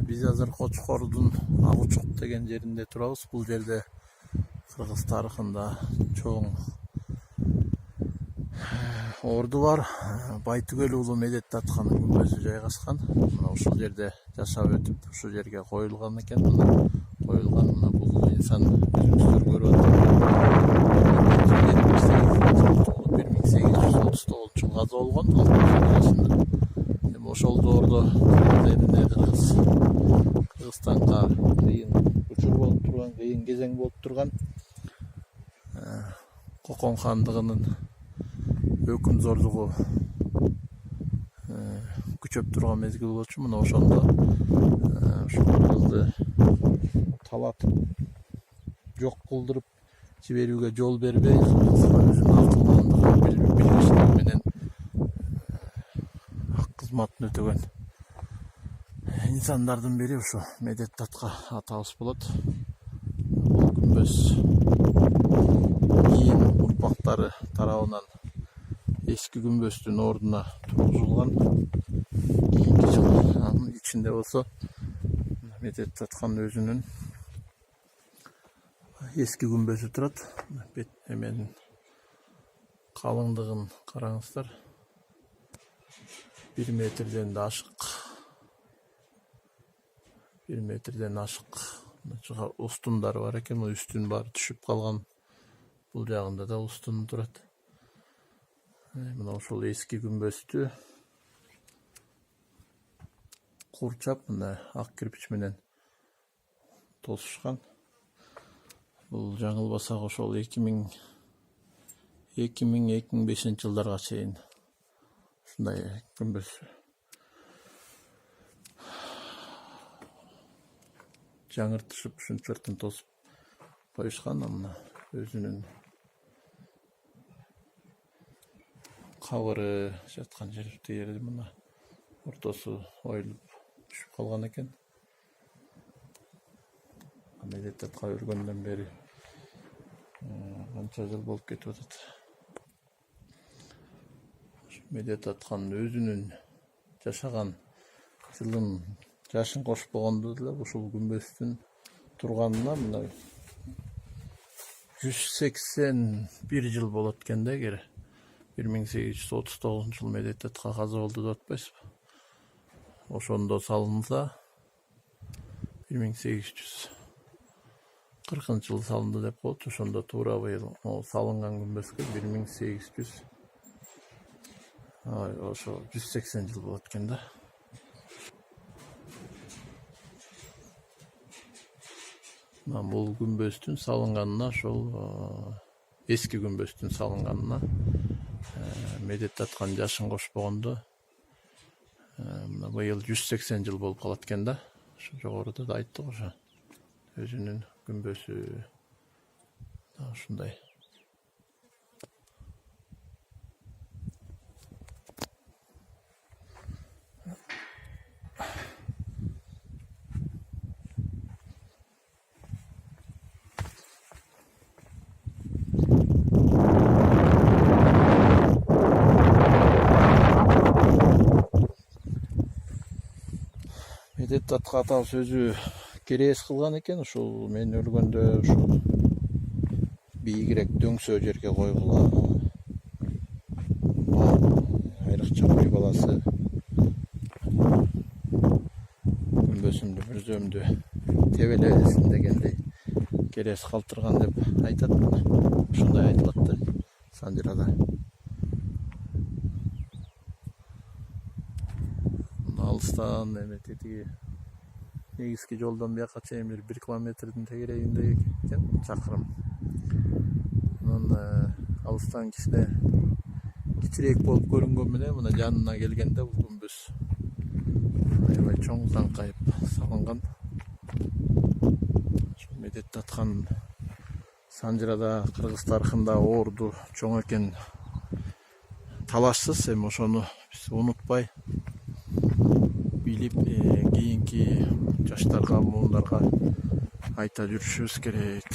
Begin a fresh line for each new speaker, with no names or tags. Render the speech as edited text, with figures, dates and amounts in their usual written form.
Biz azыр Koçkorдун Агучук деген жеринде турабыз. Бул жерде Кыргыз тарыхында чоң орду бар. Байтүгөл уулу Медеттатканын күмбөзү жайгашкан. Мына ушул жерде жашап өтүп, ушул жерге коюлган экен. Мына коюлган, мына бул инсан өзүңүздөр көрүп атасыздар. 1839 жылы каза болгон. Эми ошол доордо Кыргызстанга кыйын учур болуп турган, кыйын кезең болуп турган Кокон хандыгынын өкүм зордугу күчөп турган мезгил болчу. Мына ошондо ушу кыргызды талатып, жок кылдырып жиберүүгө жол бербей, өзүнүн акылмандыгы билгичтиги менен ак кызматын өтөгөн insandардын бири ушу Медеттатка атабыз болот. Күмбөз кийин урпактары тарабынан эски күмбөздүн ордуна тургузулган. Кийинки жылы анын ичинде болсо Медеттаткан өзүнүн эски күмбөзү турат. Эменин калыңдыгын караңыздар. 1 метрден да ашык. 1 метрден ашык устундары бар экен. Үстүн баары түшүп калган. Бул жагында да устун турат. Мына ошол эски күмбөздү курчап, мына ак кирпич менен тосушкан. Бул жаңылбасак ошол 2000-2005 жылдарга чейин ушундай күмбөз жаңыртышып, ушунчалыктан тосуп коюшкан. Мына өзүнүн кабыры жаткан жери мына ортосу оюлуп түшүп калган экен. Медеттатка өлгөндөн бери канча жыл болуп кетип атат. Медеттаткан өзүнүн жашаган жылын жашын кошпогондо деле ушул күмбөздүн турганына мына 181 жыл болот экен да. Эгер 1839 жылы Медеттатка каза болду деп атпайсызбы? Ошондо салынса 1840 жылы салынды деп коет. Ошондо туура быйыл салынган күмбөзгө 180 жыл болот экен да. Бул күмбөздүн салынганына, ошол эски күмбөздүн салынганына Медеттаткан жашын кошпогондо мына быйыл 180 жыл болуп калат экен да. Ошо жогоруда да айттык, ошо өзүнүн күмбөзү ушундай. Медеттатка атабыз өзү керес кылган экен. Ушул мен өлгөндө ушул бийигирээк дөңсөө жерге койгула. Айрыкча үй баласы күмбөзүмдү, мүрзөмдү тебелесин дегендей керес калтырган деп айтат. Ушундай айтылат да Санжырада. Алыстан эме тетиги негизги жолдон бияка чейин 1 километрдин тегерегинде экен, чакырым. Анан алыстан кичине кичирээк болуп көрүнгөн менен мына жанына келгенде бул күмбөз аябай чоң заңкайып салынган. Медеттаткан Санжырада Кыргыз тарыхында орду чоң экен, талашсыз. Эми ошону биз унутпай билип, кийинки жаштарга, муундарга айта жүрүшүбүз керек.